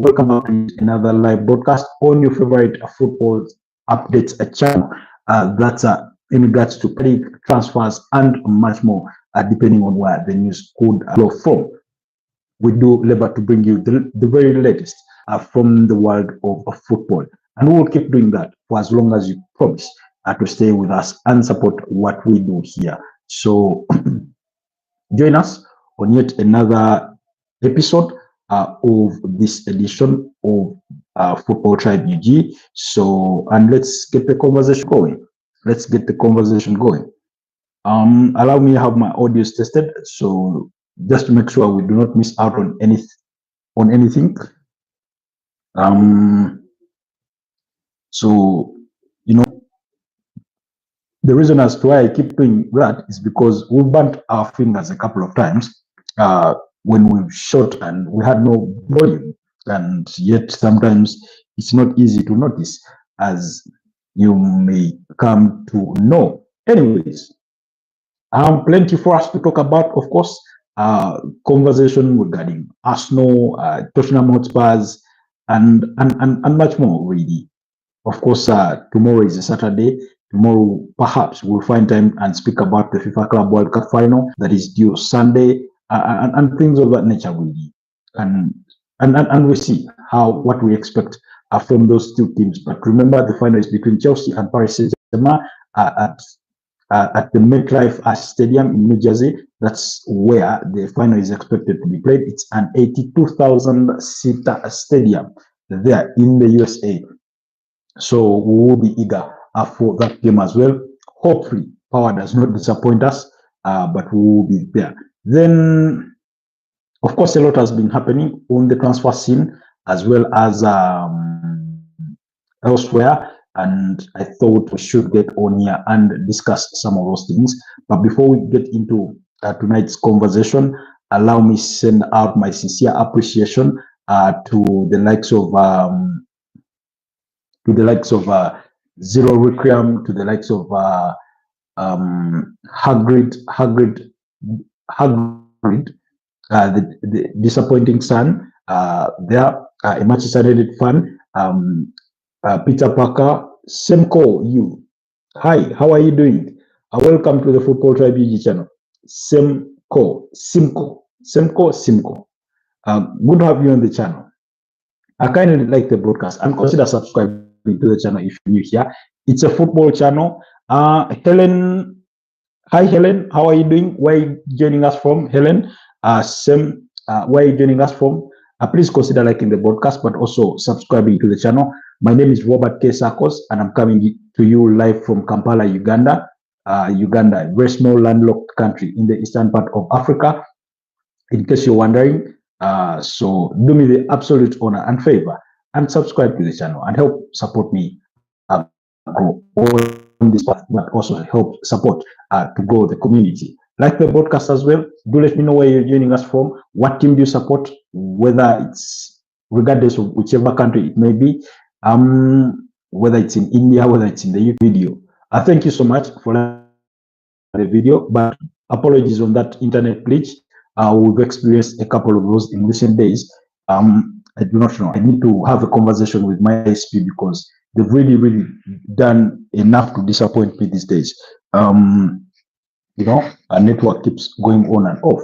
welcome back to another live broadcast on your favorite football updates channel. That's in regards to league transfers and much more, depending on where the news could flow from. We do labor to bring you the very latest from the world of football, and we will keep doing that for as long as you promise to stay with us and support what we do here. So join us on yet another episode of this edition of Footballtribeug. So, and let's get the conversation going. Allow me to have my audios tested, so just to make sure we do not miss out on anything. So, you know, the reason as to why I keep doing that is because we burnt our fingers a couple of times when we shot and we had no volume, and yet sometimes it's not easy to notice, as you may come to know. Anyways, plenty for us to talk about, of course. Conversation regarding Arsenal, Tottenham Hotspurs, and much more, really. Of course, tomorrow is a Saturday. Tomorrow, perhaps we'll find time and speak about the FIFA Club World Cup final that is due Sunday, and things of that nature, really. And we see what we expect from those two teams. But remember, the final is between Chelsea and Paris Saint-Germain at the MetLife Stadium in New Jersey. That's where the final is expected to be played. It's an 82,000-seater stadium there in the USA. So we will be eager for that game as well. Hopefully, power does not disappoint us, but we will be there. Then, of course, a lot has been happening on the transfer scene as well as elsewhere, and I thought we should get on here and discuss some of those things. But before we get into tonight's conversation, allow me to send out my sincere appreciation to the likes of Zero Requiem, to the likes of Hagrid, the disappointing son, there, a Manchester United fan, Peter Parker, Semco, you. Hi, how are you doing? Welcome to the Footballtribeug channel. Simco. Good to have you on the channel. I kind of like the broadcast, and consider subscribing to the channel if you're new here. It's a football channel. Helen, hi Helen, how are you doing? Where are you joining us from, Helen? Where are you joining us from? Please consider liking the broadcast, but also subscribing to the channel. My name is Robert K. Sakos, and I'm coming to you live from Kampala, Uganda. Uganda, a very small landlocked country in the eastern part of Africa, in case you're wondering. So do me the absolute honor and favor and subscribe to the channel and help support me grow on this path, but also help support to grow the community. Like the broadcast as well. Do let me know where you're joining us from. What team do you support? Whether it's, regardless of whichever country it may be, whether it's in India, whether it's in the video. Thank you so much for the video, but apologies on that internet glitch. We've experienced a couple of those in recent days. I do not know. I need to have a conversation with my SP because they've really done enough to disappoint me these days. You know, our network keeps going on and off,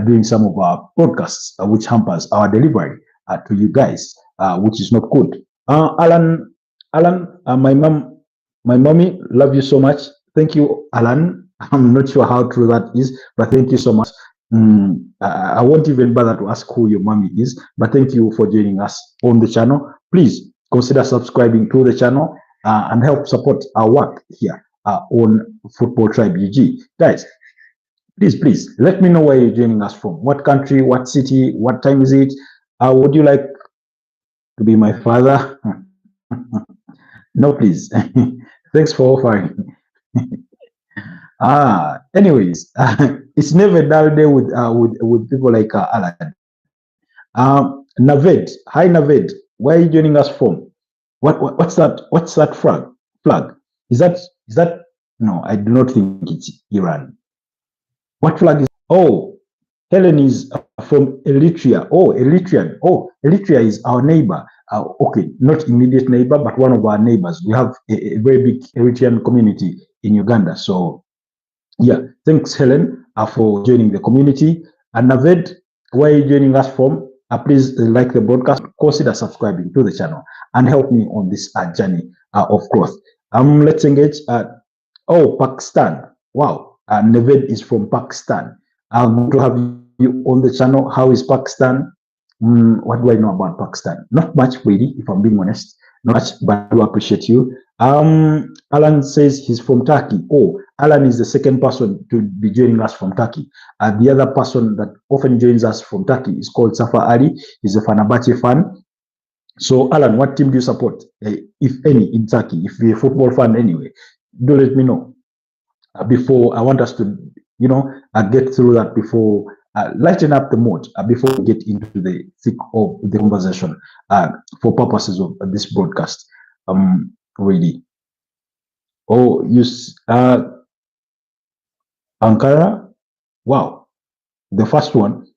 doing some of our podcasts, which hampers our delivery to you guys, which is not good. Alan, my mommy, love you so much. Thank you, Alan. I'm not sure how true that is, but thank you so much. I won't even bother to ask who your mommy is, but thank you for joining us on the channel. Please consider subscribing to the channel and help support our work here on Footballtribeug. Guys, please let me know where you're joining us from. What country, what city, what time is it? Would you like to be my father? No, please. Thanks for offering. Anyways, it's never a dull day with people like Alan. Naved, hi Naved, where are you joining us from? What's that? What's that flag? Is that? No, I do not think it's Iran. What flag is? Oh, Helen is from Eritrea. Oh, Eritrean. Oh, Eritrea is our neighbor. Okay, not immediate neighbor, but one of our neighbors. We have a very big Eritrean community in Uganda. So, yeah, thanks, Helen, for joining the community. And Naved, where are you joining us from? Please like the broadcast, consider subscribing to the channel, and help me on this journey of growth. Let's engage. Oh, Pakistan. Wow. Naved is from Pakistan. Good to have you on the channel. How is Pakistan? What do I know about Pakistan? Not much, really, if I'm being honest. Not much, but I do appreciate you. Alan says he's from Turkey. Oh, Alan is the second person to be joining us from Turkey. The other person that often joins us from Turkey is called Safa Ali. He's a Fenerbahce fan. So, Alan, what team do you support, if any, in Turkey? If you're a football fan anyway, do let me know. Before I want us to, get through that before lighten up the mood before we get into the thick of the conversation for purposes of this broadcast. Really. Oh, Ankara. Wow. The first word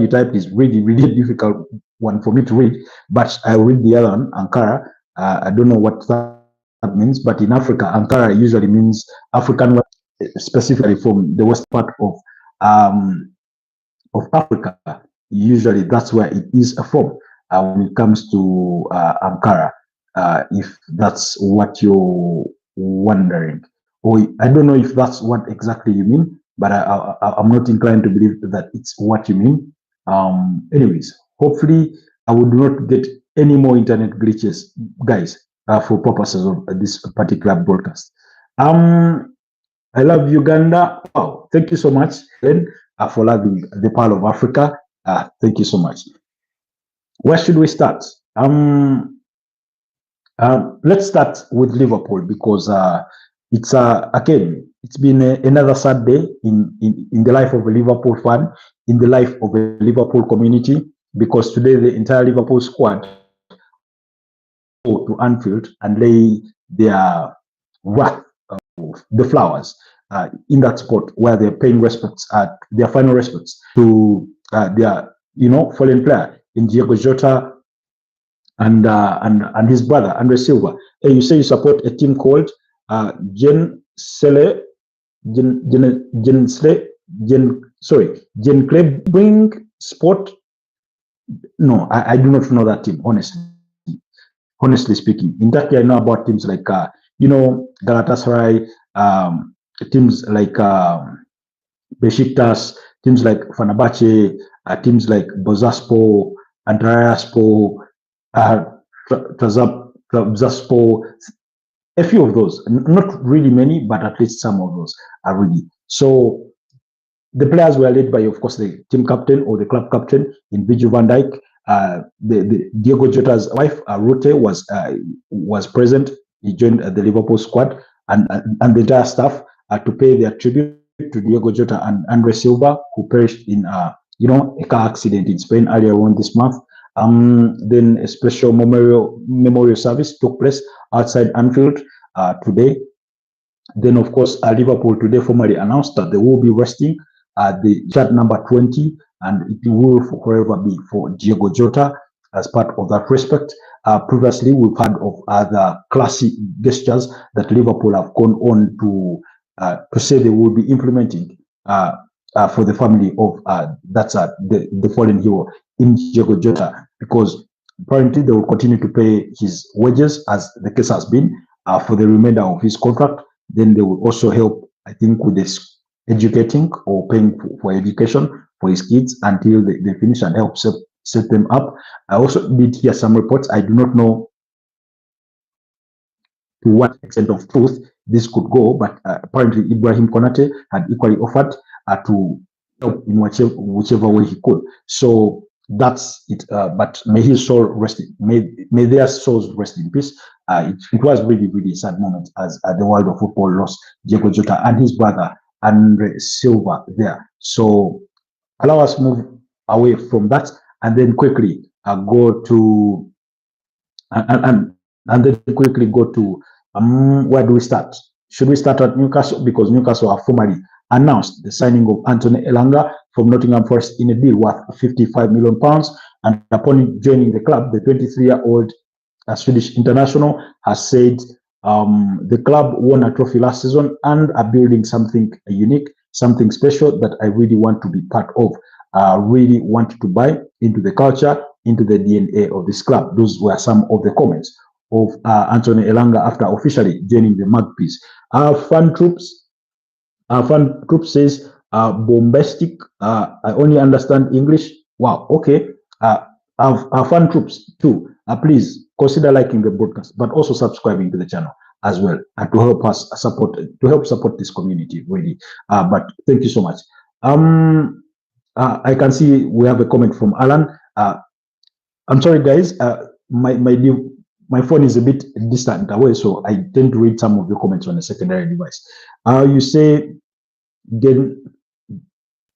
you typed is really, really difficult one for me to read, but I read the other one, Ankara. I don't know what that means, but in Africa, Ankara usually means African, specifically from the west part of Africa. Usually that's where it is from when it comes to Ankara, if that's what you're wondering. Or I don't know if that's what exactly you mean, but I'm not inclined to believe that it's what you mean. Anyways, hopefully I would not get any more internet glitches, guys, for purposes of this particular broadcast. I love Uganda. Wow, thank you so much, Helen, for loving the Pearl of Africa. Thank you so much. Where should we start? Let's start with Liverpool because it's again, it's been another sad day in the life of a Liverpool fan, in the life of a Liverpool community, because today the entire Liverpool squad go to Anfield and lay their wrath, the flowers, in that spot where they're paying respects, their final respects to their fallen player in Diego Jota and his brother Andre Silva. Hey, you say you support a team called Gen Klebring Sport. No, I do not know that team, honestly speaking. In Turkey, I know about teams like Galatasaray, teams like Besiktas, teams like Fenerbahce, teams like Bozaspor, Antalyaspor, Trabzonspor, a few of those, not really many, but at least some of those are really. So the players were led by, of course, the team captain or the club captain in Virgil van Dijk. The Diego Jota's wife, Rute, was present. He joined the Liverpool squad and the entire staff to pay their tribute to Diego Jota and Andre Silva, who perished in a car accident in Spain earlier on this month. Then a special memorial service took place outside Anfield today. Then, of course, Liverpool today formally announced that they will be resting the shirt number 20, and it will forever be for Diego Jota as part of that respect. Previously, we've heard of other classy gestures that Liverpool have gone on to say they will be implementing for the family of the fallen hero in Diego Jota, because apparently they will continue to pay his wages as the case has been for the remainder of his contract. Then they will also help, I think, with this educating or paying for education for his kids until they finish and help set them up. I also did hear some reports. I do not know to what extent of truth this could go, but apparently Ibrahim Konate had equally offered to help in whichever way he could. So that's it. But may his soul rest. May their souls rest in peace. It was really, really a sad moment as the world of football lost Diego Jota and his brother Andre Silva there. So allow us move away from that and then quickly go to and then quickly go to where do we start? Should we start at Newcastle, because Newcastle have formally announced the signing of Anthony Elanga from Nottingham Forest in a deal worth £55 million. And upon joining the club, the 23-year-old Swedish international has said the club won a trophy last season and are building something unique, something special that I really want to be part of. Really want to buy into the culture, into the DNA of this club. Those were some of the comments of Anthony Elanga after officially joining the Magpies. Fan Troops says bombastic. I only understand English. Wow. Okay. Our fan troops too. Please consider liking the broadcast, but also subscribing to the channel as well, to help us support this community really. But thank you so much. I can see we have a comment from Alan. I'm sorry, guys. My phone is a bit distant away, so I tend to read some of the comments on a secondary device. You say,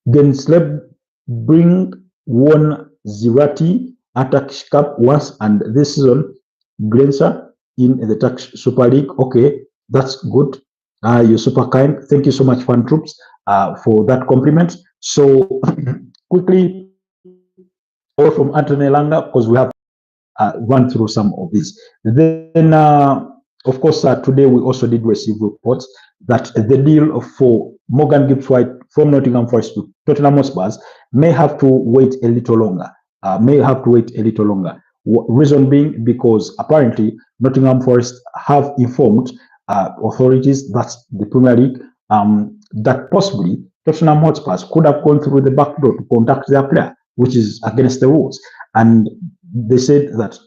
Gensleb bring one Zirati Turkish Cup once, and this season Grensa in the Turkish Super League. Okay, that's good. You're super kind. Thank you so much, fan troops, for that compliment. So quickly, all from Anthony Langa, because we have run through some of these. Then, of course, today we also did receive reports that the deal for Morgan Gibbs-White from Nottingham Forest to Tottenham Hotspur may have to wait a little longer. Reason being because apparently Nottingham Forest have informed authorities, that's the Premier League, that possibly Tottenham Hotspur could have gone through the back door to contact their player, which is against the rules. And they said that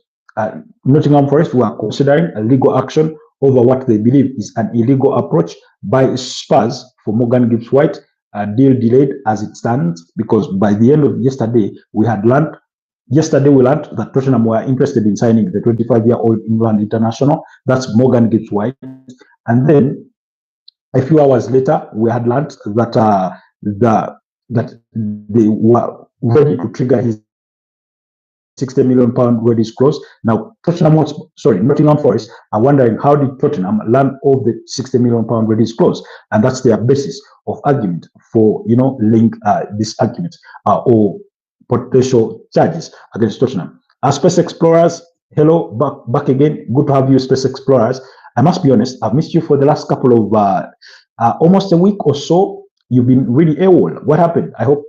Nottingham Forest were considering a legal action over what they believe is an illegal approach by Spurs for Morgan Gibbs-White. Deal delayed as it stands, because by the end of yesterday, we learned that Tottenham were interested in signing the 25-year-old England international. That's Morgan Gibbs-White. And then a few hours later, we had learned that that they were ready to trigger his £60 million ready clause. Now, Nottingham Forest are wondering, how did Tottenham learn of the £60 million ready clause? And that's their basis of argument for, link this argument or potential charges against Tottenham. Space Explorers, hello, back again. Good to have you, Space Explorers. I must be honest, I've missed you for the last couple of almost a week or so. You've been really AWOL. What happened? I hope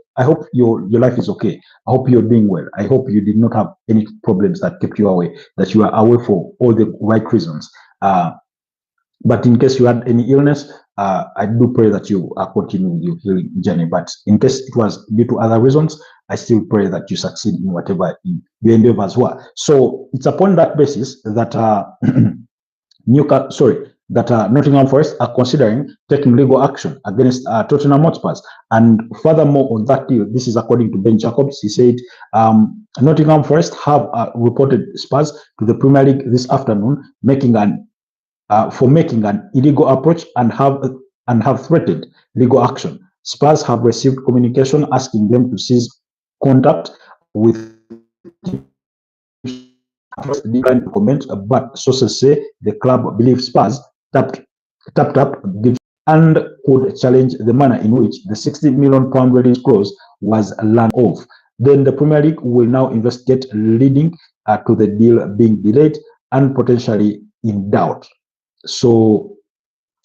your life is okay. I hope you're doing well. I hope you did not have any problems that kept you away, that you are away for all the right reasons. But in case you had any illness, I do pray that you are continuing your healing journey. But in case it was due to other reasons, I still pray that you succeed in whatever you endeavor as well. So it's upon that basis that Nottingham Forest are considering taking legal action against Tottenham Hotspur. And furthermore, on that deal, this is according to Ben Jacobs, he said Nottingham Forest have reported Spurs to the Premier League this afternoon, making an illegal approach and have threatened legal action. Spurs have received communication asking them to cease contact with declined to comment, but sources say the club believes Spurs tapped up and could challenge the manner in which the £60 million release clause was learned of. Then the Premier League will now investigate, leading to the deal being delayed and potentially in doubt. So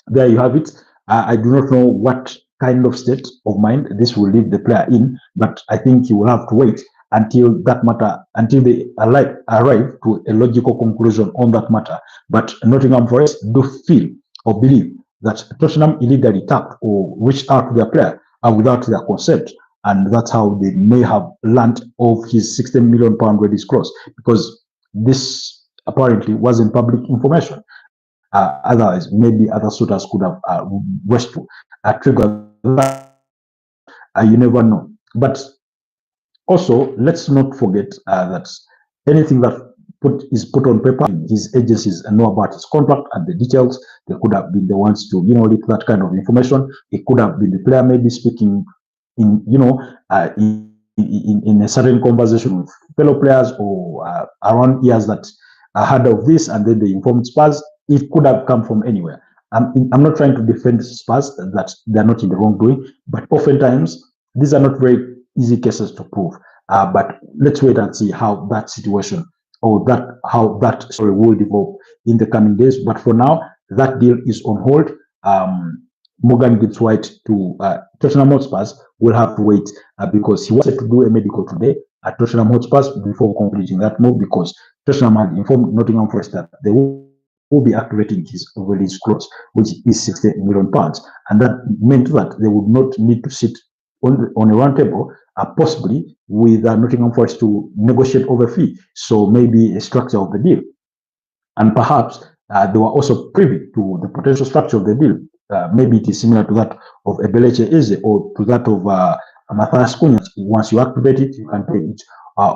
there you have it. I do not know what kind of state of mind this will leave the player in, but I think you will have to wait until they arrive to a logical conclusion on that matter. But Nottingham Forest do feel or believe that Tottenham illegally tapped or reached out to their player without their consent, and that's how they may have learned of his £60 million release clause, because this apparently wasn't public information. Otherwise, maybe other suitors could have wished to trigger that. You never know. But also, let's not forget that anything that is put on paper, his agencies know about his contract and the details. They could have been the ones to, leak that kind of information. It could have been the player maybe speaking in, in a certain conversation with fellow players or around ears that heard of this, and then they informed Spurs. It could have come from anywhere. I'm not trying to defend Spurs that they're not in the wrongdoing, but oftentimes these are not very easy cases to prove. But let's wait and see how that situation or how that story will develop in the coming days. But for now, that deal is on hold. Morgan Gibbs-White to Tottenham Hotspurs will have to wait because he wanted to do a medical today at Tottenham Hotspurs before completing that move, because Tottenham had informed Nottingham Forest that they will be activating his release clause, which is £60 million. And that meant that they would not need to sit on a round table, possibly with Nottingham Forest to negotiate over fee. So maybe a structure of the deal. And perhaps they were also privy to the potential structure of the deal. Maybe it is similar to that of Ebeleche Eze or to that of Matthias Cunha. Once you activate it, you can pay it.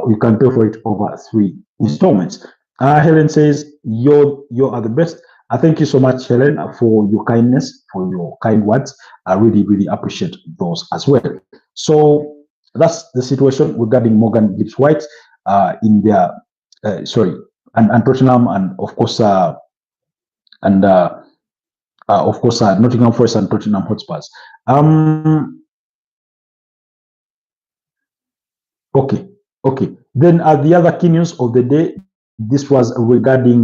You can pay for it over 3 installments. Helen says, you are the best. Thank you so much, Helen, for your kindness, for your kind words. I really, really appreciate those as well. So that's the situation regarding Morgan Gibbs-White in their, and Tottenham, and of course, Nottingham Forest and Tottenham Hotspurs. Okay. Then the other key news of the day. This was regarding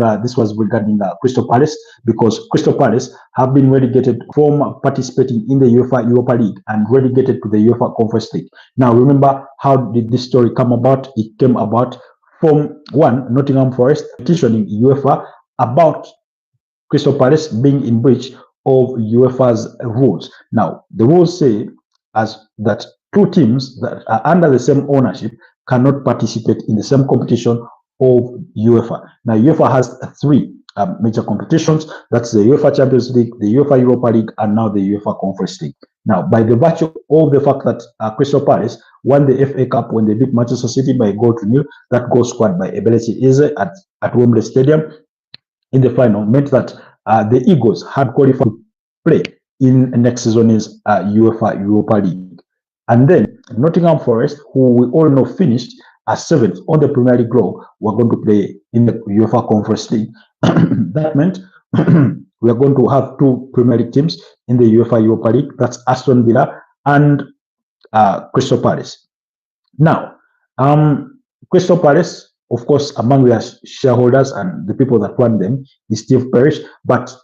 Crystal Palace, because Crystal Palace have been relegated from participating in the Europa League and relegated to the UEFA Conference League. Now, remember, how did this story come about? It came about from Nottingham Forest petitioning UEFA about Crystal Palace being in breach of UEFA's rules. Now, the rules say that 2 teams that are under the same ownership cannot participate in the same competition of UEFA. Now, UEFA has 3 major competitions. That's the UEFA Champions League, the UEFA Europa League, and now the UEFA Conference League. Now, by the virtue of the fact that Crystal Palace won the FA Cup when they beat Manchester City by 1-0, that goal scored by Ebelechi Eze at Wembley Stadium in the final meant that the Eagles had qualified to play in next season's UEFA Europa League. And then Nottingham Forest, who we all know finished as 7th on the Premier League row, were going to play in the UEFA Conference League. That meant we are going to have 2 Premier League teams in the UEFA Europa League. That's Aston Villa and Crystal Palace. Now, Crystal Palace, of course, among their shareholders and the people that run them is Steve Parish, but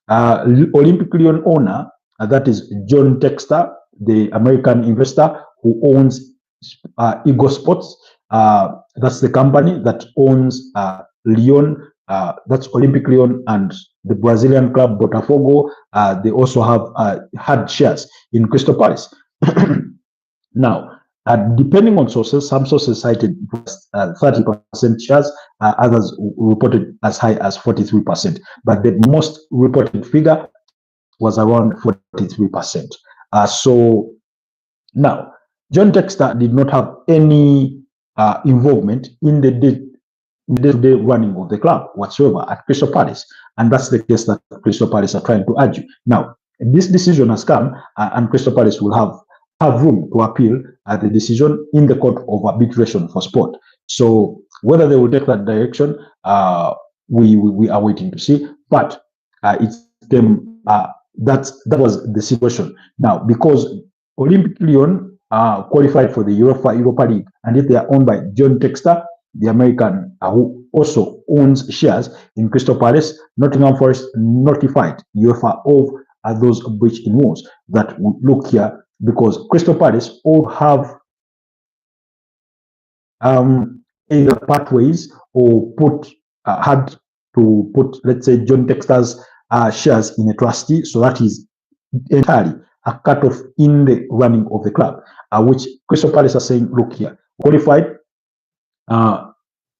Olympic Lyon owner, that is John Textor, the American investor who owns Eagle Sports. That's the company that owns Lyon, that's Olympic Lyon, and the Brazilian club Botafogo. They also have had shares in Crystal Palace. Now, depending on sources, some sources cited 30% shares, others reported as high as 43%, but the most reported figure was around 43%. So now, John Textor did not have any involvement in the day-to-day running of the club whatsoever at Crystal Palace, and that's the case that Crystal Palace are trying to argue. Now, this decision has come, and Crystal Palace will have room to appeal the decision in the Court of Arbitration for Sport. So whether they will take that direction, we are waiting to see. But that was the situation. Now, because Olympic Lyon qualified for the Europa League, and yet they are owned by John Textor, the American who also owns shares in Crystal Palace, Nottingham Forest notified UEFA of those breach in rules that would look here, because Crystal Palace all have either pathways or had to put, let's say, John Textor's shares in a trustee, so that is entirely a cut-off in the running of the club, which Crystal Palace are saying, look here, qualified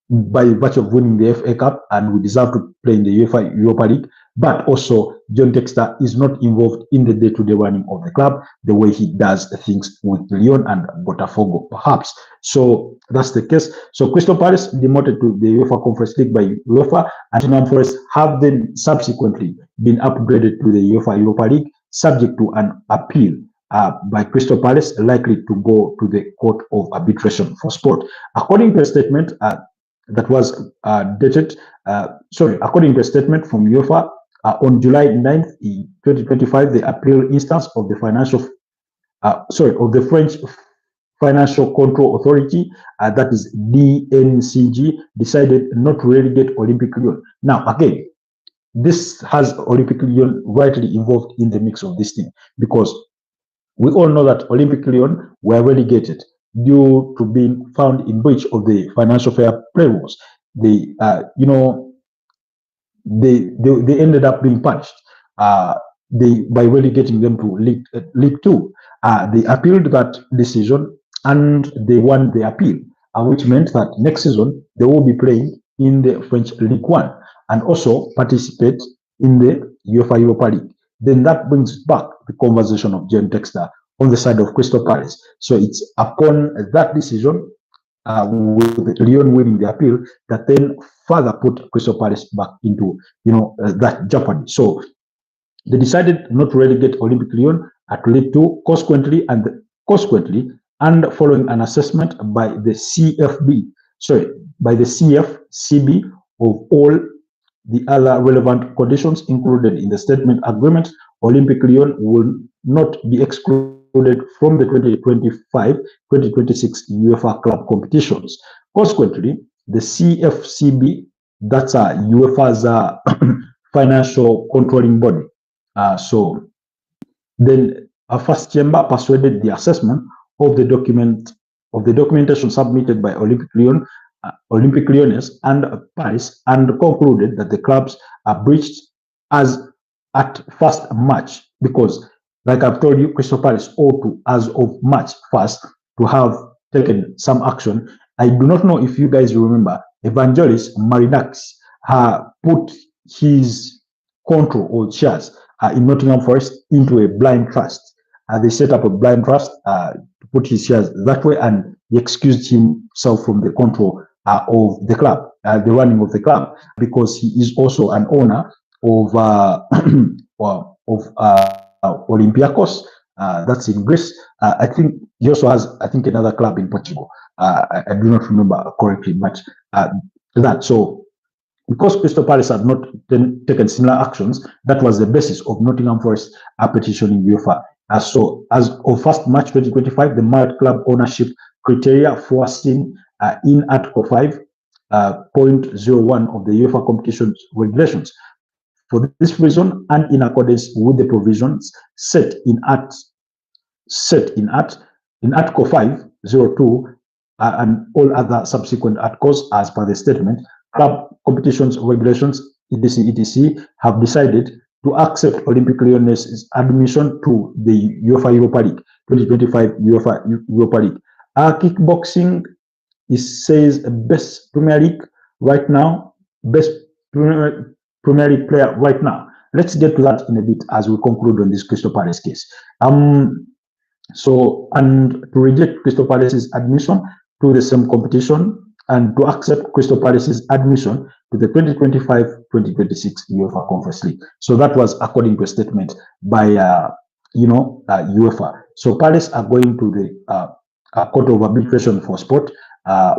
by virtue of winning the FA Cup, and we deserve to play in the UEFA Europa League, but also John Textor is not involved in the day-to-day running of the club the way he does things with Lyon and Botafogo, perhaps. So that's the case. So Crystal Palace demoted to the UEFA Conference League by UEFA, and Nottingham Forest have then subsequently been upgraded to the UEFA Europa League, subject to an appeal by Crystal Palace, likely to go to the Court of Arbitration for Sport. According to a statement that was according to a statement from UEFA, on July 9th, 2025, the appeal instance of the French Financial Control Authority, that is DNCG, decided not to relegate Olympic Lyon. Now, again, this has Olympic Lyon rightly involved in the mix of this thing, because we all know that Olympic Lyon were relegated due to being found in breach of the financial fair play rules. They, they ended up being punished. By relegating them to League Two. They appealed that decision and they won the appeal, which meant that next season they will be playing in the French League One and also participate in the UEFA Europa League. Then that brings back the conversation of Jen Texter on the side of Crystal Palace. So it's upon that decision, with Lyon winning the appeal, that then further put Crystal Palace back into that jeopardy. So they decided not to relegate Olympic Lyon at League Two, consequently, and following an assessment by the CFCB of all the other relevant conditions included in the statement agreement, Olympic Lyon will not be excluded from the 2025-2026 UEFA club competitions. Consequently, the CFCB, that's UEFA's financial controlling body. So then a first chamber persuaded the assessment of the documentation submitted by Olympic Lyonnais and Paris, and concluded that the clubs are breached as at first March, because, like I've told you, Crystal Palace ought to, as of March 1st, to have taken some action. I do not know if you guys remember, Evangelos Marinakis put his control or shares in Nottingham Forest into a blind trust. They set up a blind trust to put his shares that way, and he excused himself from the control of the club, the running of the club, because he is also an owner of Olympiacos. That's in Greece. I think he also has, another club in Portugal. I do not remember correctly, but that. So because Crystal Palace had not taken similar actions, that was the basis of Nottingham Forest petitioning UEFA. So as of 1st March 2025, the married club ownership criteria foreseen in Article 5.01 of the UEFA competition regulations. For this reason, and in accordance with the provisions set in Article 502 and all other subsequent articles as per the statement, club competitions regulations etc have decided to accept Olympic Lyonnais' admission to the UEFA Europa League 2025 UEFA Europa League. Kickboxing, it says best Premier League right now, best Premier League player right now. Let's get to that in a bit as we conclude on this Crystal Palace case. So, and to reject Crystal Palace's admission to the same competition, and to accept Crystal Palace's admission to the 2025-2026 UEFA Conference League. So that was according to a statement by UEFA. So Palace are going to the Court of Arbitration for Sport, are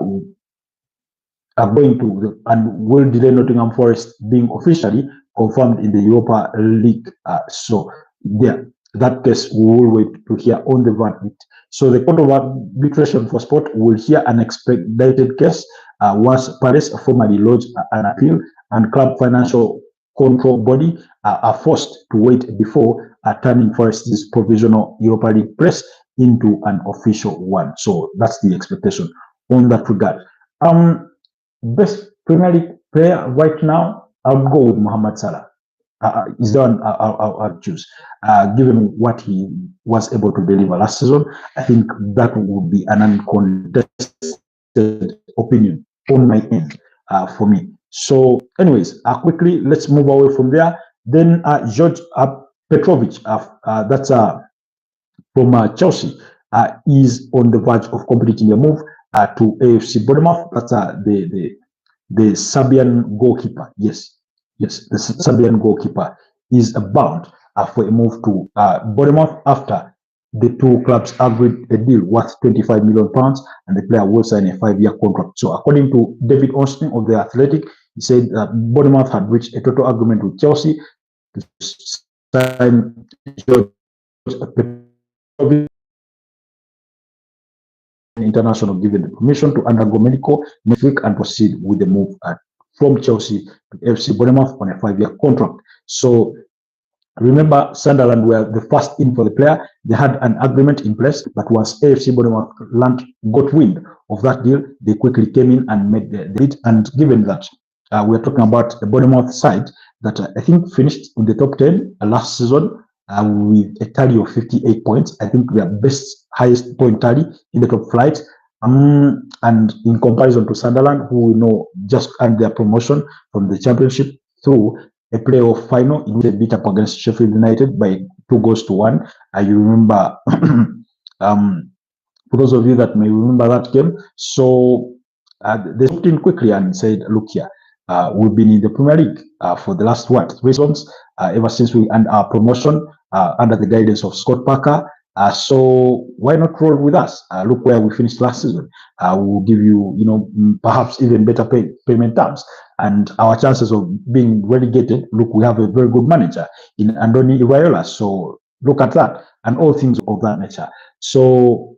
going to and will delay Nottingham Forest being officially confirmed in the Europa League. So there, that case we will wait to hear on the verdict. So the Court of Arbitration for Sport will hear an expedited case once Paris formally lodged an appeal, and club financial control body are forced to wait before turning Forest's provisional Europa League place into an official one. So that's the expectation on that regard. Best Premier League player right now, I'll go with Mohamed Salah. Is the one I'll choose. Given what he was able to deliver last season, I think that would be an uncontested opinion on my end for me. So, anyways, quickly, let's move away from there. Then George Petrovic, that's from Chelsea, is on the verge of completing a move to AFC Bournemouth. That's the Serbian goalkeeper. Yes, the Serbian goalkeeper is bound for a move to Bournemouth after the two clubs agreed a deal worth £25 million, and the player will sign a 5-year contract. So, according to David Ornstein of The Athletic, he said that Bournemouth had reached a total agreement with Chelsea to sign George Petrovic international given the permission to undergo medical next week and proceed with the move from Chelsea to FC Bournemouth on a 5-year contract. So remember, Sunderland were the first in for the player. They had an agreement in place, but once AFC Bournemouth got wind of that deal, they quickly came in and made the bid. And given that we're talking about the Bournemouth side that I think finished in the top 10 last season with a tally of 58 points. I think their highest point tally in the top flight. And in comparison to Sunderland, who we know just earned their promotion from the Championship through a playoff final in which they beat up against Sheffield United by 2-1. You remember, for those of you that may remember that game. So they stepped in quickly and said, look here, we've been in the Premier League for the last, 3 seasons, ever since we earned our promotion under the guidance of Scott Parker. So why not roll with us? Look where we finished last season. We'll give you, perhaps even better payment terms. And our chances of being relegated, look, we have a very good manager in Andoni Iraola. So look at that and all things of that nature. So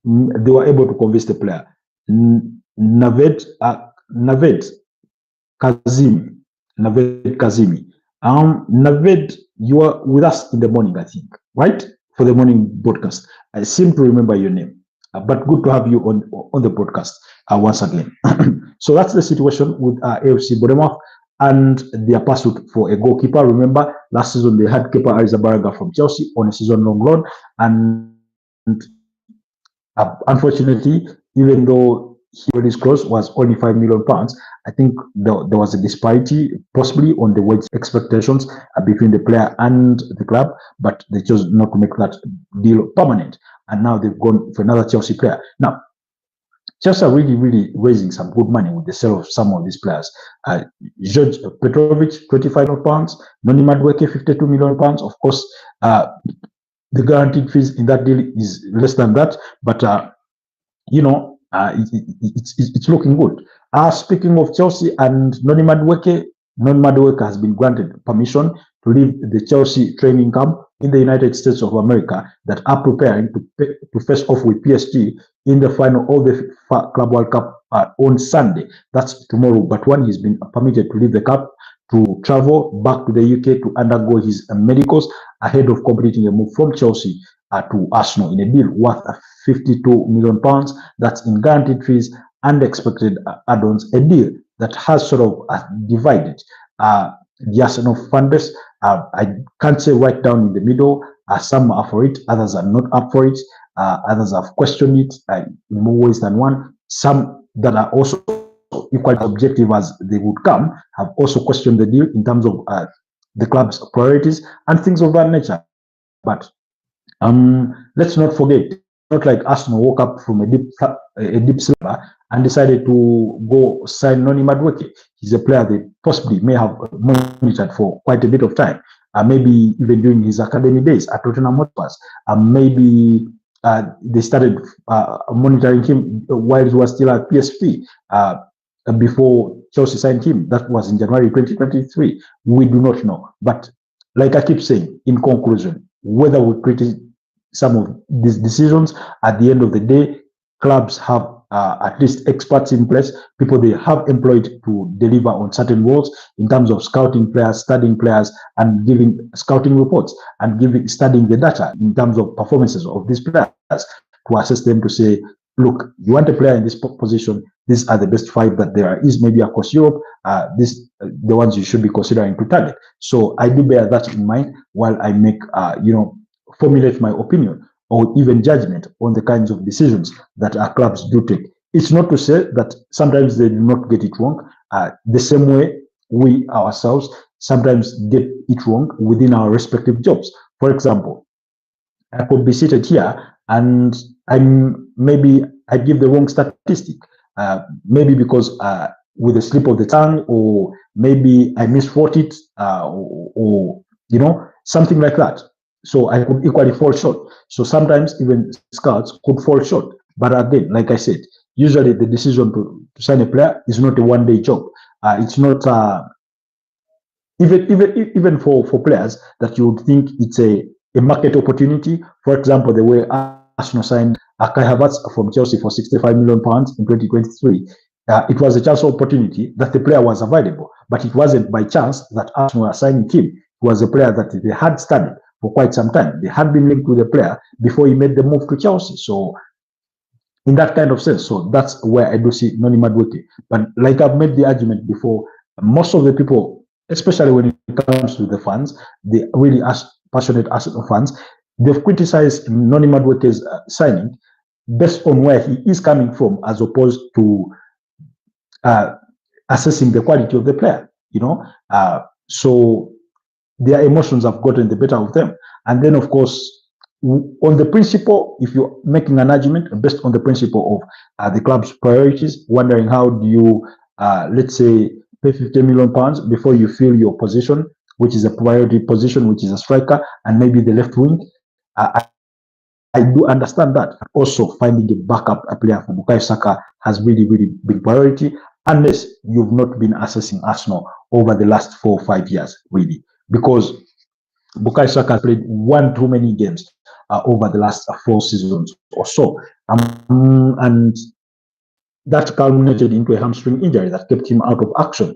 they were able to convince the player. Naved Kazimi. Naved, you were with us in the morning, I think, right? For the morning broadcast. I seem to remember your name, but good to have you on the broadcast once again. So that's the situation with AFC Bournemouth and their pursuit for a goalkeeper. Remember, last season they had Kepa Arrizabalaga from Chelsea on a season-long loan, and unfortunately, even though his clause was only £5 million, I think there was a disparity possibly on the wage expectations between the player and the club, but they chose not to make that deal permanent. And now they've gone for another Chelsea player. Now, Chelsea are really raising some good money with the sale of some of these players. George Petrovic, £25 million. Noni Madueke, £52 million. Of course, the guaranteed fees in that deal is less than that, but it's looking good. Speaking of Chelsea and Noni Madueke has been granted permission to leave the Chelsea training camp in the United States of America that are preparing to face off with PSG in the final of the Club World Cup on Sunday. That's tomorrow. But when he's been permitted to leave the camp to travel back to the UK to undergo his medicals ahead of completing a move from Chelsea to Arsenal in a deal worth £52 million. That's in guaranteed fees and expected add-ons. A deal that has sort of divided the Arsenal fan base. I can't say right down in the middle. Some are for it, others are not up for it. Others have questioned it in more ways than one. Some that are also equally objective as they would come have also questioned the deal in terms of the club's priorities and things of that nature. But let's not forget, not like Arsenal woke up from a deep slumber and decided to go sign Noni Madueke. He's a player they possibly may have monitored for quite a bit of time, maybe even during his academy days at Tottenham Hotspurs. Maybe they started monitoring him while he was still at PSV before Chelsea signed him. That was in January 2023. We do not know. But like I keep saying, in conclusion, whether we criticize some of these decisions, at the end of the day, clubs have at least experts in place, people they have employed to deliver on certain roles in terms of scouting players, studying players, and giving scouting reports and studying the data in terms of performances of these players to assess them to say, look, you want a player in this position, these are the best 5 that there is maybe across Europe, these the ones you should be considering to target. So I do bear that in mind while I make, formulate my opinion or even judgment on the kinds of decisions that our clubs do take. It's not to say that sometimes they do not get it wrong, the same way we ourselves sometimes get it wrong within our respective jobs. For example, I could be seated here and I give the wrong statistic, maybe because with a slip of the tongue, or maybe I misquote it, or something like that. So I could equally fall short. So sometimes even scouts could fall short. But again, like I said, usually the decision to sign a player is not a one-day job. It's not even for players that you would think it's a market opportunity. For example, the way Arsenal signed Kai Havertz from Chelsea for £65 million in 2023. It was a chance opportunity that the player was available, but it wasn't by chance that Arsenal were signing him. He was a player that they had studied for quite some time. They had been linked with the player before he made the move to Chelsea. So in that kind of sense, so that's where I do see Noni Madueke. But like I've made the argument before, most of the people, especially when it comes to the fans, the really passionate Arsenal fans, they've criticized Noni Madueke's signing based on where he is coming from, as opposed to assessing the quality of the player. So their emotions have gotten the better of them. And then, of course, on the principle, if you're making an argument based on the principle of the club's priorities, wondering how do you, let's say, pay £50 million before you fill your position, which is a priority position, which is a striker, and maybe the left wing. I do understand that. Also, finding a backup player for Bukayo Saka has really, really been priority, unless you've not been assessing Arsenal over the last 4 or 5 years, really, because Bukayo Saka played one too many games over the last 4 seasons or so, and that culminated into a hamstring injury that kept him out of action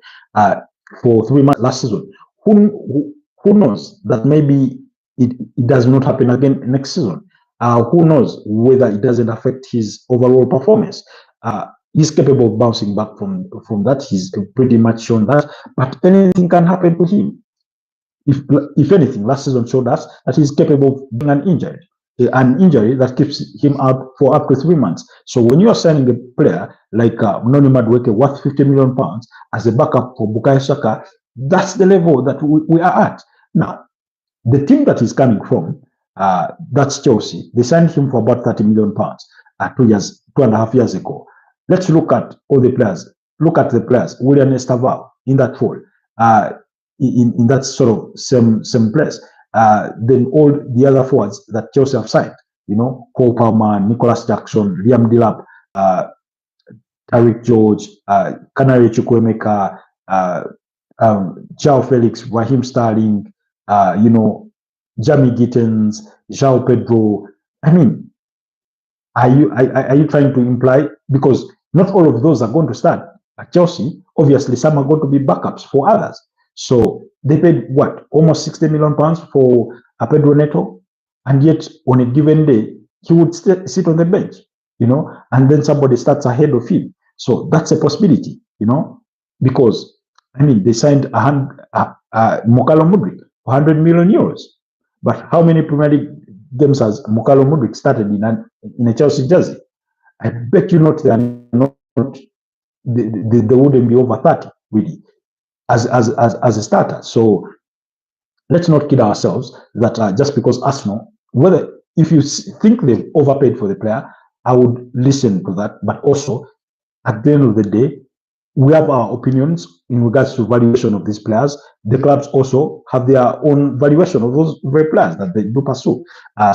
for 3 months last season. Who knows that maybe it does not happen again next season? Who knows whether it doesn't affect his overall performance? He's capable of bouncing back from that. He's pretty much shown that, but anything can happen to him. If anything, last season showed us that he's capable of being an injury that keeps him out for up to 3 months. So when you are signing a player like Noni Madueke worth £50 million as a backup for Bukayo Saka, that's the level that we are at. Now, the team that he's coming from, that's Chelsea. They signed him for about £30 million 2.5 years ago. Let's look at all the players. Look at the players. William Estaval in that role. In that sort of same place. Then all the other forwards that Chelsea have signed, Cole Palmer, Nicholas Jackson, Liam Delap, Tariq George, Canary Chukwuemeka, João Felix, Raheem Sterling, Jamie Gittens, João Pedro. I mean, are you trying to imply, because not all of those are going to start at Chelsea, obviously some are going to be backups for others. So they paid what, almost £60 million for Pedro Neto, and yet on a given day he would sit on the bench, and then somebody starts ahead of him. So that's a possibility, because they signed Mokalo Mudryk for €100 million, but how many Premier League games has Mokalo Mudryk started in a Chelsea jersey? I bet you not, they wouldn't be over 30 really as a starter. So let's not kid ourselves that just because Arsenal, if you think they've overpaid for the player, I would listen to that. But also, at the end of the day, we have our opinions in regards to valuation of these players. The clubs also have their own valuation of those very players that they do pursue.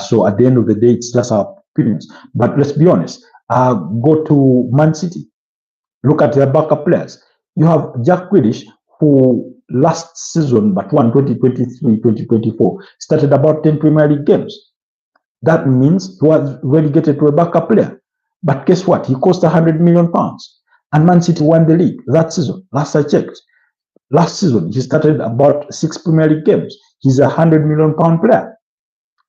So at the end of the day, it's just our opinions. But let's be honest. Go to Man City. Look at their backup players. You have Jack Grealish, who last season, but won 2023-2024, started about 10 Premier League games. That means he was relegated to a backup player. But guess what? He cost £100 million. And Man City won the league that season. Last I checked. Last season, he started about 6 Premier League games. He's a £100 million player.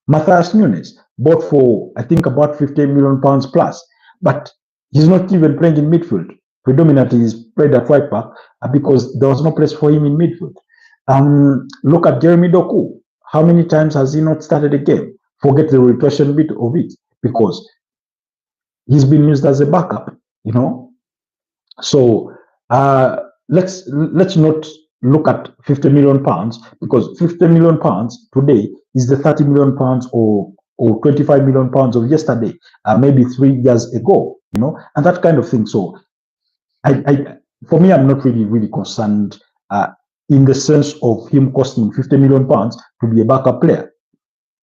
Matthias Nunes, bought for, I think, about £15 million plus. But he's not even playing in midfield. Predominantly, he's played at right back because there was no place for him in midfield. Look at Jeremy Doku. How many times has he not started a game? Forget the rotation bit of it, because he's been used as a backup, So let's not look at £50 million, because £50 million today is the £30 million or £25 million of yesterday, maybe 3 years ago, and that kind of thing. So for me, I'm not really concerned in the sense of him costing £50 million to be a backup player.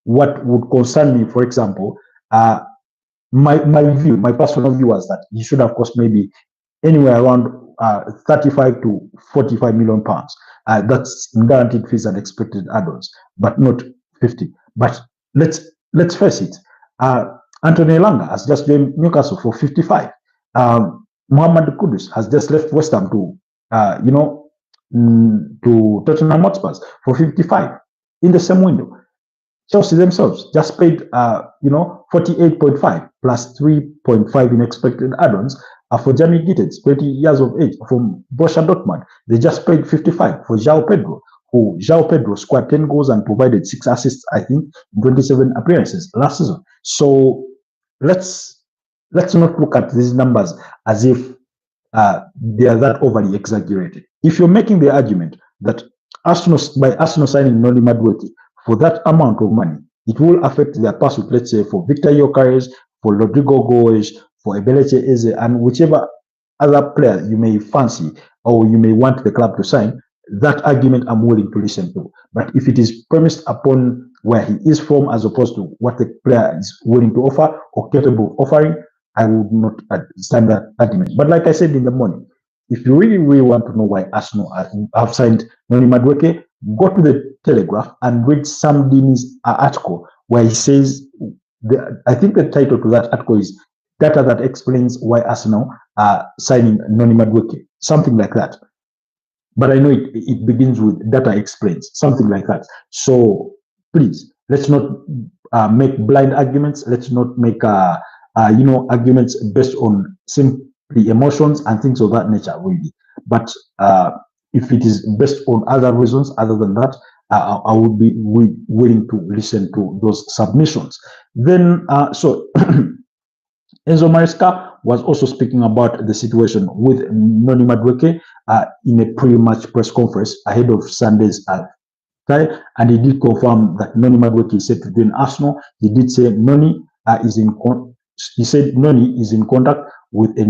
What would concern me, for example, my personal view was that he should have cost maybe anywhere around 35 to 45 million pounds. That's guaranteed fees and expected add-ons, but not 50. But let's face it, Anthony Elanga has just joined Newcastle for 55. Mohamed Kudus has just left West Ham to, to Tottenham Hotspur for 55 in the same window. Chelsea themselves just paid, 48.5 plus 3.5 in expected add-ons for Jamie Gittens, 20 years of age, from Borussia Dortmund. They just paid 55 for João Pedro, who João Pedro scored 10 goals and provided 6 assists, I think, in 27 appearances last season. So let's not look at these numbers as if they are that overly exaggerated. If you're making the argument that Arsenal signing Noni Madueke for that amount of money, it will affect their pursuit, let's say, for Victor Gyökeres, for Rodrigo Goes, for Ebeleche Eze, and whichever other player you may fancy or you may want the club to sign, that argument I'm willing to listen to. But if it is premised upon where he is from as opposed to what the player is willing to offer or capable of offering, I would not stand that argument. But like I said in the morning, if you really, really want to know why Arsenal have signed Noni Madueke, go to the Telegraph and read Sam Dean's article where he says, I think the title to that article is Data That Explains Why Arsenal are signing Noni Madueke, something like that. But I know it begins with Data Explains, something like that. So please, let's not make blind arguments. Let's not make arguments based on simply emotions and things of that nature, really. But if it is based on other reasons other than that, I would be willing to listen to those submissions. Then, so Enzo Maresca was also speaking about the situation with Noni Madueke in a pre-match press conference ahead of Sunday's tie, and he did confirm that Noni Madueke is set to join Arsenal. He did say Noni is in contact with the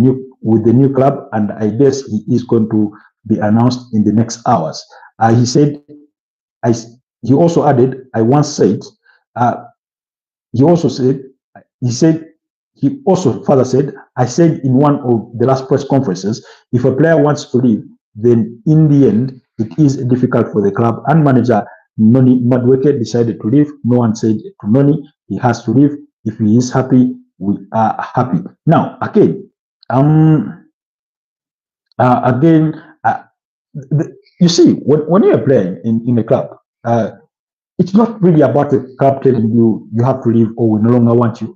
new club, and I guess he is going to be announced in the next hours. He said, he also added, I once said, he also further said, I said in one of the last press conferences, if a player wants to leave, then in the end, it is difficult for the club, and manager Noni Madueke decided to leave. No one said to Noni, he has to leave. If he is happy, we are happy. Now, again, you see, when you're playing in a club, it's not really about the club telling you you have to leave or we no longer want you.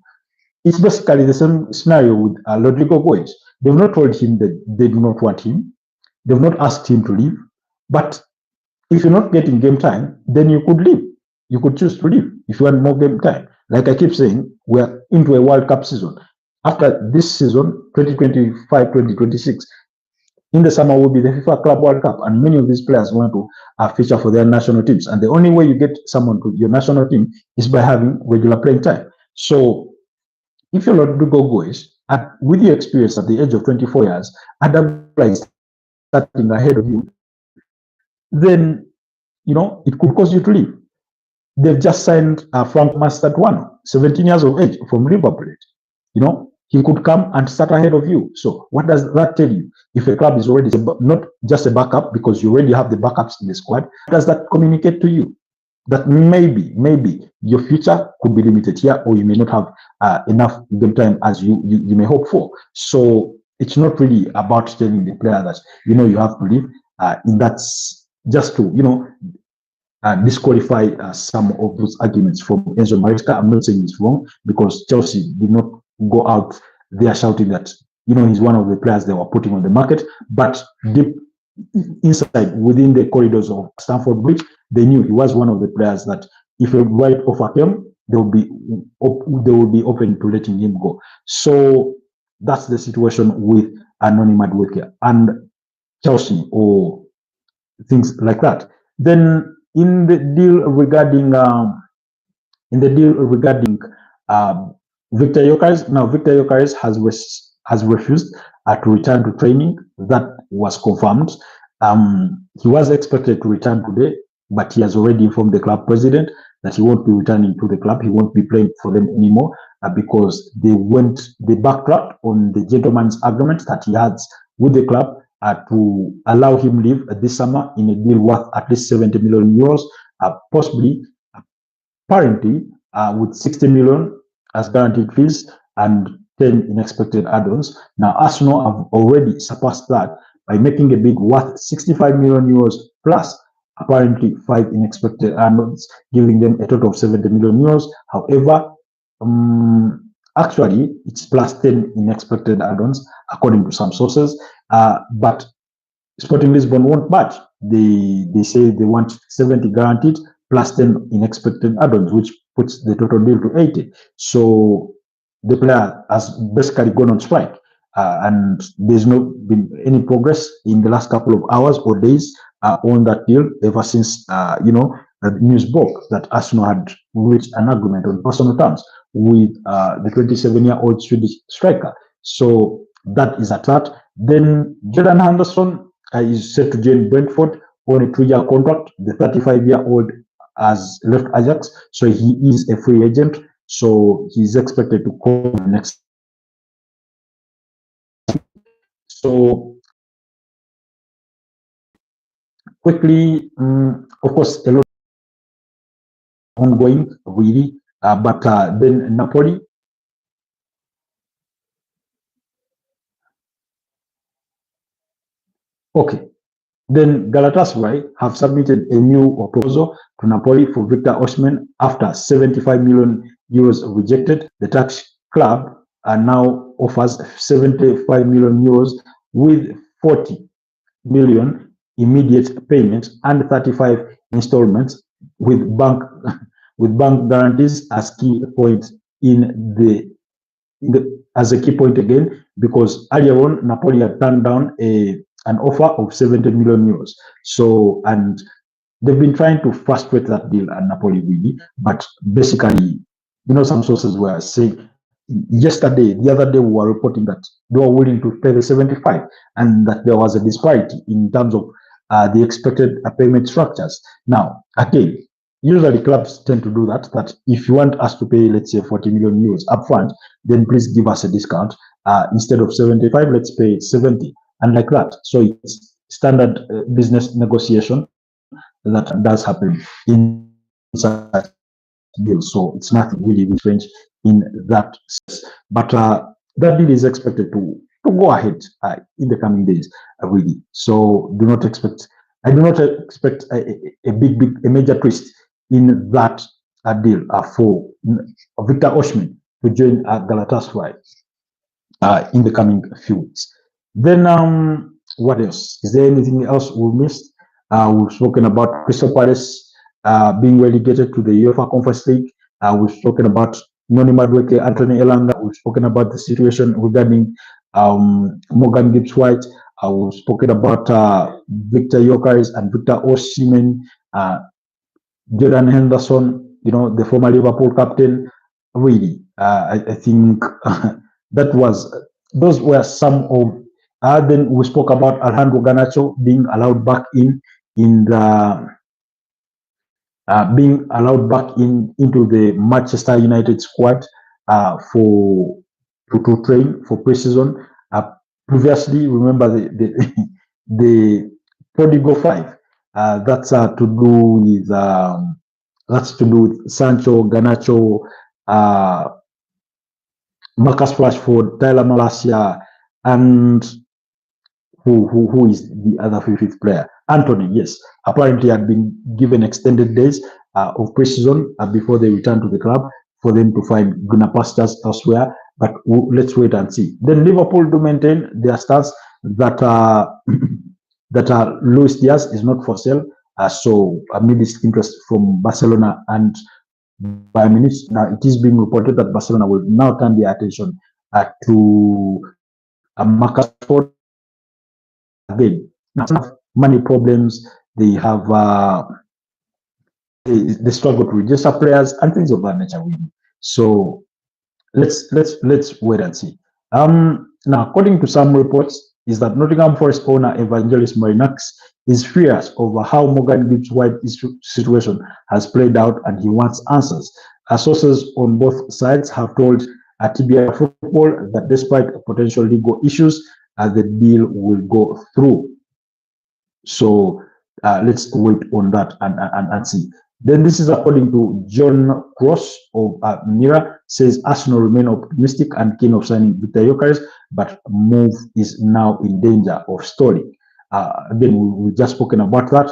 It's basically the same scenario with Rodrigo Goes. They've not told him that they do not want him. They've not asked him to leave. But if you're not getting game time, then you could leave. You could choose to leave if you want more game time. Like I keep saying, we're into a World Cup season. After this season, 2025-2026, in the summer will be the FIFA Club World Cup, and many of these players want to feature for their national teams. And the only way you get someone to your national team is by having regular playing time. So if you're Rodrigo Goes, with your experience at the age of 24 years, and is starting ahead of you, then it could cause you to leave. They've just signed Frank Mastatouano, 17 years of age, from Liverpool. He could come and start ahead of you. So what does that tell you? If a club is already not just a backup, because you already have the backups in the squad, what does that communicate to you? That maybe your future could be limited here, or you may not have enough game time as you may hope for. So it's not really about telling the player that you have to leave. That's just to disqualify some of those arguments from Enzo Maresca. I'm not saying it's wrong, because Chelsea did not go out there shouting that he's one of the players they were putting on the market, but deep inside within the corridors of Stamford Bridge, they knew he was one of the players that if a right offer came, they will be open to letting him go. So that's the situation with Noni Madueke and Chelsea, or things like that. Then in the deal regarding Victor Gyökeres, now Victor Gyökeres has refused to return to training. That was confirmed. He was expected to return today, but he has already informed the club president that he won't be returning to the club. He won't be playing for them anymore because they backtracked on the gentleman's agreement that he has with the club to allow him leave this summer in a deal worth at least 70 million euros, possibly, apparently, with 60 million as guaranteed fees and 10 in expected add-ons. Now, Arsenal have already surpassed that by making a bid worth 65 million euros plus apparently 5 in expected add-ons, giving them a total of 70 million euros. However, actually, it's plus 10 in expected add-ons, according to some sources. But Sporting Lisbon won't budge. They say they want 70 guaranteed plus 10 in expected add-ons, which puts the total deal to 80. So the player has basically gone on strike, and there's not been any progress in the last couple of hours or days on that deal ever since the news broke that Arsenal had reached an agreement on personal terms with the 27-year-old Swedish striker. So that is at that. Then Jordan Henderson is set to join Brentford on a 2-year contract. The 35-year-old has left Ajax, so he is a free agent. So he's expected to come next. So quickly, of course, a lot ongoing really, but then Napoli. Okay. Then Galatasaray have submitted a new proposal to Napoli for Victor Osimhen after 75 million euros rejected. The Turkish club now offers 75 million euros with 40 million immediate payments and 35 installments with bank guarantees as key point as a key point again, because earlier on Napoli had turned down an offer of 70 million euros. So, and they've been trying to frustrate that deal at Napoli really, but basically, some sources were saying the other day we were reporting that they were willing to pay the 75 and that there was a disparity in terms of the expected payment structures. Now, again, usually clubs tend to do that if you want us to pay, let's say, 40 million euros upfront, then please give us a discount. Instead of 75, let's pay 70. And like that. So it's standard business negotiation that does happen in such deals. So it's nothing really strange in that sense. But that deal is expected to go ahead in the coming days, really. So I do not expect a major twist in that deal for Victor Osimhen to join Galatasaray in the coming few weeks. Then what else? Is there anything else we missed? We've spoken about Crystal Palace being relegated to the UEFA Conference League. We've spoken about Noni Madueke, Anthony Elanga. We've spoken about the situation regarding Morgan Gibbs-White. We've spoken about Victor Gyökeres and Victor Osimhen, Jordan Henderson, the former Liverpool captain. Really, I think those were some of. Then we spoke about Alejandro Garnacho being allowed back into the Manchester United squad to train for pre-season. Previously, remember the Prodigal 5. That's to do with Sancho, Garnacho, Marcus Rashford, Tyler Malacia, and who is the other fifth player? Anthony, yes. Apparently had been given extended days of pre-season before they return to the club for them to find greener pastures elsewhere. But let's wait and see. Then Liverpool do maintain their stance that Luis Diaz is not for sale. So amidst interest from Barcelona and Bayern Munich, now it is being reported that Barcelona will now turn their attention to Marcus Rashford. Again, money problems. They have they struggle to register players and things of that nature. So let's wait and see. Now, according to some reports, is that Nottingham Forest owner Evangelos Marinax is furious over how Morgan Gibbs-White's situation has played out, and he wants answers. Sources on both sides have told TBI Football that despite potential legal issues, the deal will go through. So let's wait on that and see. Then this is according to John Cross of Mira. says Arsenal remain optimistic and keen of signing Victor Gyökeres, but move is now in danger of stalling. Again, we just spoken about that.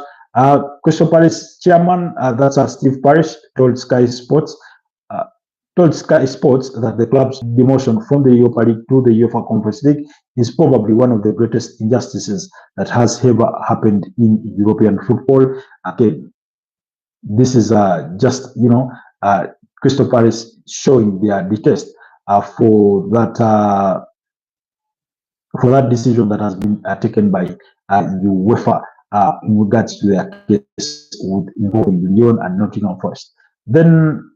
Crystal Palace chairman, that's Steve Parish, told Sky Sports that the club's demotion from the Europa League to the UEFA Conference League is probably one of the greatest injustices that has ever happened in European football. Okay, this is just Crystal Palace showing their detest for that decision that has been taken by UEFA in regards to their case with involving Lyon and Nottingham Forest. Then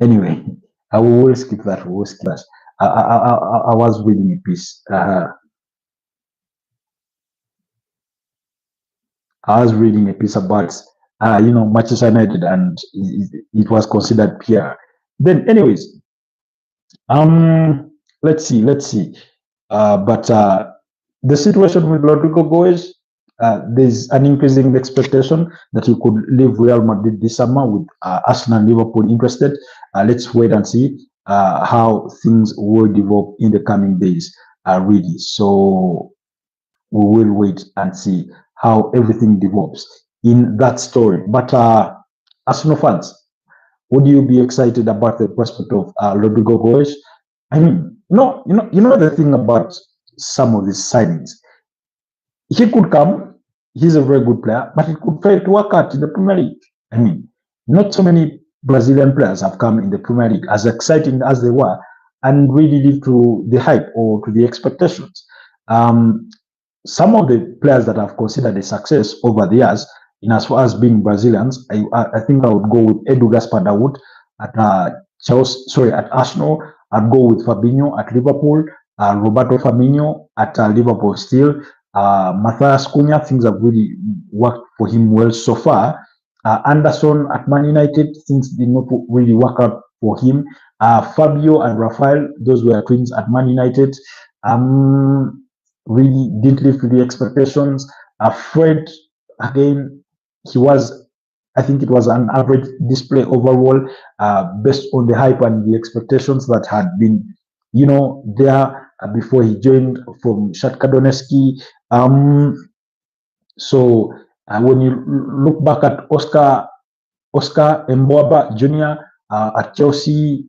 anyway, I will skip that. We will skip that. I was reading a piece. I was reading a piece about Manchester United, and it was considered PR. Then, anyways, let's see. But the situation with Rodrigo Goes, there's an increasing expectation that he could leave Real Madrid this summer with Arsenal and Liverpool interested. Let's wait and see how things will develop in the coming days, really. So we will wait and see how everything develops in that story. But Arsenal fans, would you be excited about the prospect of Rodrigo Goes? I mean, the thing about some of these signings, he could come, he's a very good player, but it could fail to work out in the Premier League. I mean, not so many Brazilian players have come in the Premier League, as exciting as they were, and really live to the hype or to the expectations. Some of the players that I've considered a success over the years, in as far as being Brazilians, I think I would go with Edu Gaspar Dawood at Arsenal. I'd go with Fabinho at Liverpool, Roberto Firmino at Liverpool still. Matthias Cunha, things have really worked for him well so far. Anderson at Man United, things did not really work out for him. Fabio and Rafael, those were twins at Man United. Really didn't live to the expectations. Fred, again, I think it was an average display overall, based on the hype and the expectations that had been, there before he joined from Shakhtar Donetsk. So when you look back at Oscar Mbwaba Jr. At Chelsea,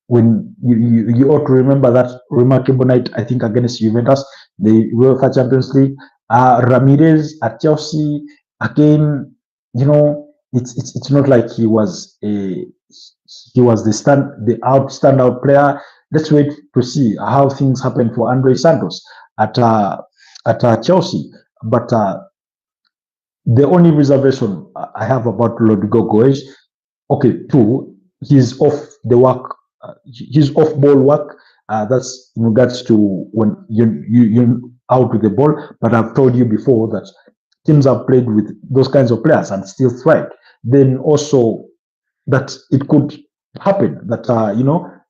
when you ought to remember that remarkable night, I think, against Juventus, the UEFA Champions League. Ramirez at Chelsea, again, it's not like he was the standout player. Let's wait to see how things happen for Andre Santos at Chelsea. But the only reservation I have about Rodrigo Goes, okay, two, he's off the work. His off-ball work, that's in regards to when you're out with the ball. But I've told you before that teams have played with those kinds of players and still thrive. Then also that it could happen that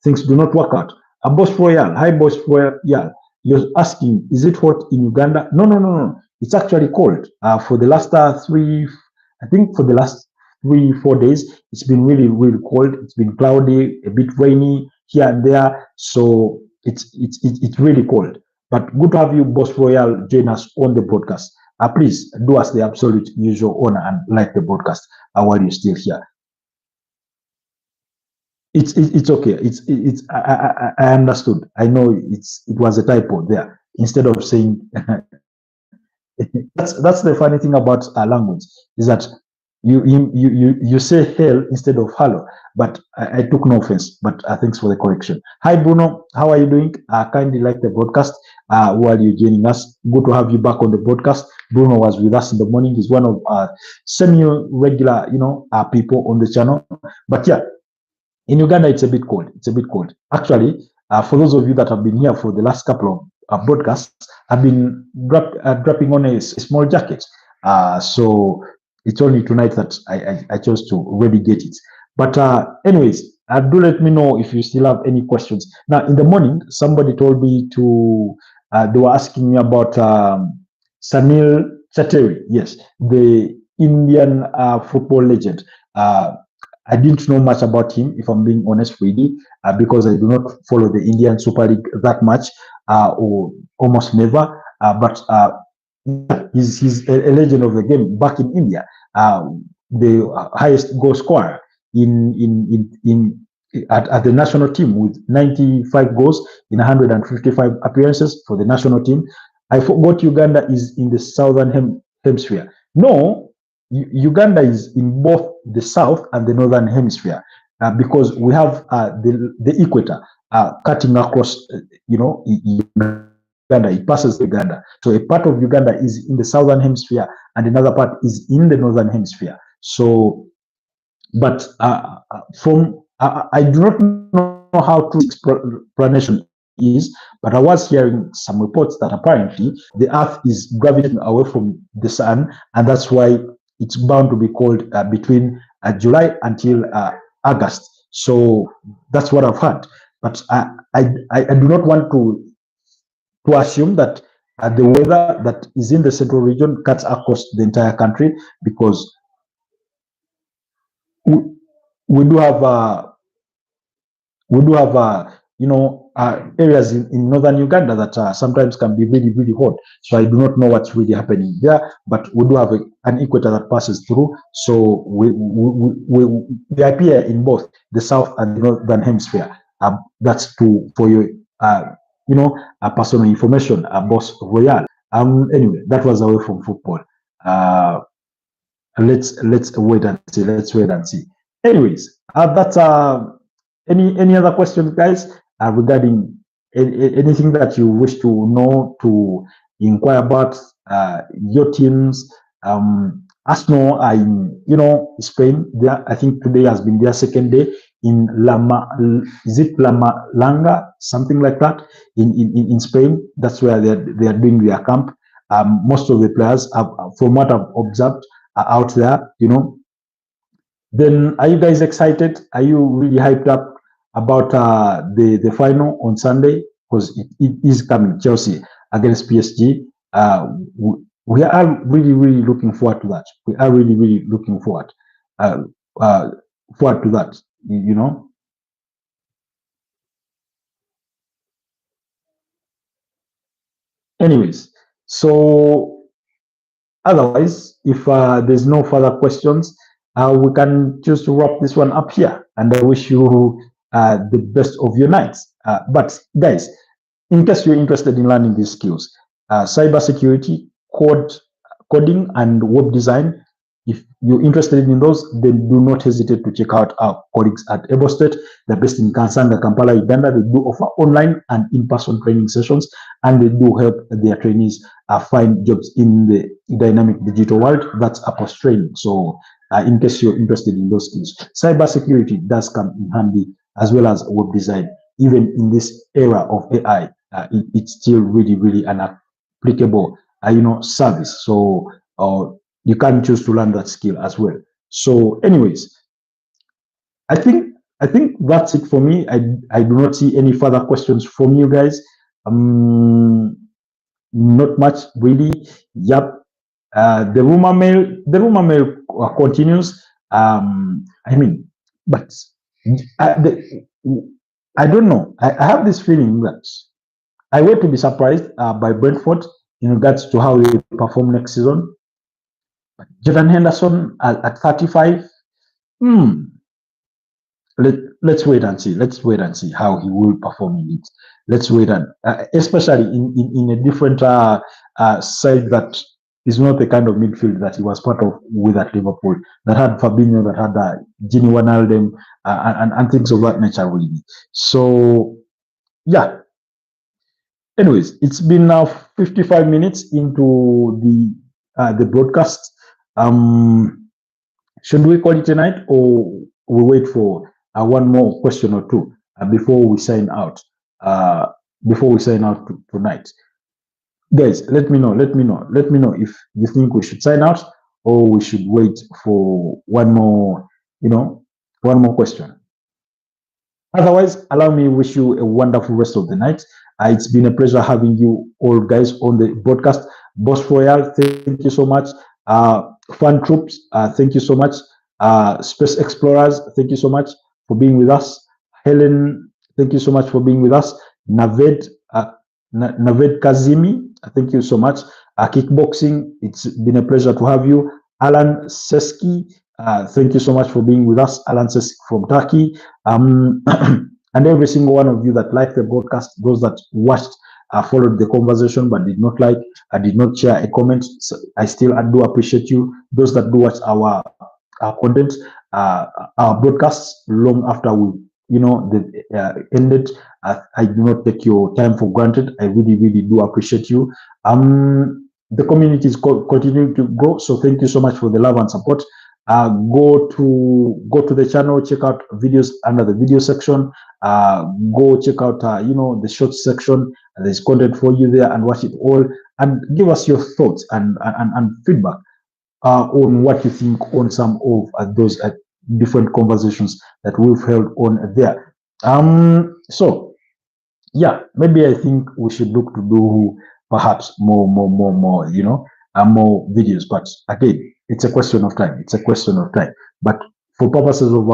things do not work out. A Boss Royal, hi Boss Royal, you're asking, is it hot in Uganda? No. It's actually cold. For the last 3-4 days, it's been really, really cold. It's been cloudy, a bit rainy here and there. So it's really cold. But good to have you, Boss Royal, join us on the broadcast. Please do us the absolute usual honor and like the broadcast while you're still here. It's okay. I understood. I know it was a typo there. Instead of saying that's the funny thing about language, is that you say hell instead of hello. But I took no offense. But thanks for the correction. Hi Bruno, how are you doing? Kindly like the broadcast while you're joining us. Good to have you back on the broadcast. Bruno was with us in the morning. He's one of semi-regular, people on the channel. But yeah, in Uganda it's a bit cold. Actually, for those of you that have been here for the last couple of broadcasts, I've been dropping on a small jacket. So it's only tonight that I chose to relegate it. But anyways, do let me know if you still have any questions. Now, in the morning, somebody told me to They were asking me about Sanil Chateri. Yes, the Indian football legend. I didn't know much about him, if I'm being honest, really, because I do not follow the Indian Super League that much, or almost never. But he's a legend of the game back in India. The highest goal scorer at the national team with 95 goals in 155 appearances for the national team. I forgot Uganda is in the southern hemisphere. No, Uganda is in both the south and the northern hemisphere, because we have the equator cutting across, Uganda. It passes Uganda. So a part of Uganda is in the southern hemisphere and another part is in the northern hemisphere. So, but I do not know how true explanation is, but I was hearing some reports that apparently the Earth is gravitating away from the sun, and that's why it's bound to be cold between July until August. So that's what I've heard. But I do not want to assume that the weather that is in the central region cuts across the entire country, because we do have areas in northern Uganda that sometimes can be really, really hot. So I do not know what's really happening there, but we do have an equator that passes through. So we appear in both the south and the northern hemisphere. That's for your personal information, boss royal. Anyway, that was away from football. Let's wait and see. Let's wait and see. Anyways, that's any other questions, guys, regarding anything that you wish to know, to inquire about your teams. Arsenal are in Spain. I think today has been their second day in Lama Langa, something like that, in Spain. That's where they are doing their camp. Most of the players, from what I've observed, are out there. Then, are you guys excited? Are you really hyped up about the final on Sunday? Because it is coming, Chelsea against PSG. We are really, really looking forward to that. We are really, really looking forward to that. Anyways, so otherwise, if there's no further questions, we can just wrap this one up here. And I wish you the best of your nights. But guys, in case you're interested in learning these skills, cybersecurity, coding, and web design, if you're interested in those, then do not hesitate to check out our colleagues at Ebo State. They're based in Kansanga, Kampala, Uganda. They do offer online and in-person training sessions, and they do help their trainees find jobs in the dynamic digital world. That's Apos training. So in case you're interested in those skills, cybersecurity does come in handy, as well as web design. Even in this era of AI, it's still really, really an applicable service. So you can choose to learn that skill as well. So anyways, I think that's it for me. I do not see any further questions from you guys. Not much really. Yep. The rumor mill continues. But I don't know. I have this feeling that I were to be surprised by Brentford in regards to how they perform next season. But Jordan Henderson at 35, let's wait and see. Let's wait and see how he will perform in it. Let's wait and especially in a different side that is not the kind of midfield that he was part of with at Liverpool, that had Fabinho, that had Gini Wijnaldum, and things of that nature, really. So, yeah. Anyways, it's been now 55 minutes into the broadcast. Should we call it a night, or we wait for one more question or two before we sign out? Tonight, guys, let me know if you think we should sign out, or we should wait for one more question. Otherwise, allow me to wish you a wonderful rest of the night. It's been a pleasure having you all guys on the podcast. Boss Royal, thank you so much. Fan Troops, thank you so much. Space Explorers, thank you so much for being with us. Helen, thank you so much for being with us. Naved, Naved Kazimi, thank you so much. Kickboxing, it's been a pleasure to have you. Alan Seski, thank you so much for being with us. Alan Seski from Turkey. And every single one of you that liked the broadcast, those that watched, followed the conversation but did not like, did not share a comment, so I still do appreciate you. Those that do watch our content, our broadcasts long after we, ended, I do not take your time for granted. I really, really do appreciate you. The community is continuing to grow, so thank you so much for the love and support. Go to the channel, check out videos under the video section. Go check out the shorts section. There's content for you there, and watch it all and give us your thoughts and feedback on what you think on some of those different conversations that we've held on there. So yeah, maybe I think we should look to do perhaps more videos, but again, it's a question of time. It's a question of time. But for purposes of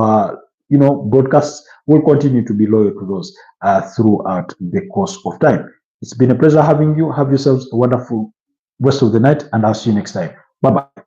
broadcasts, we'll continue to be loyal to those throughout the course of time. It's been a pleasure having you. Have yourselves a wonderful rest of the night, and I'll see you next time. Bye bye.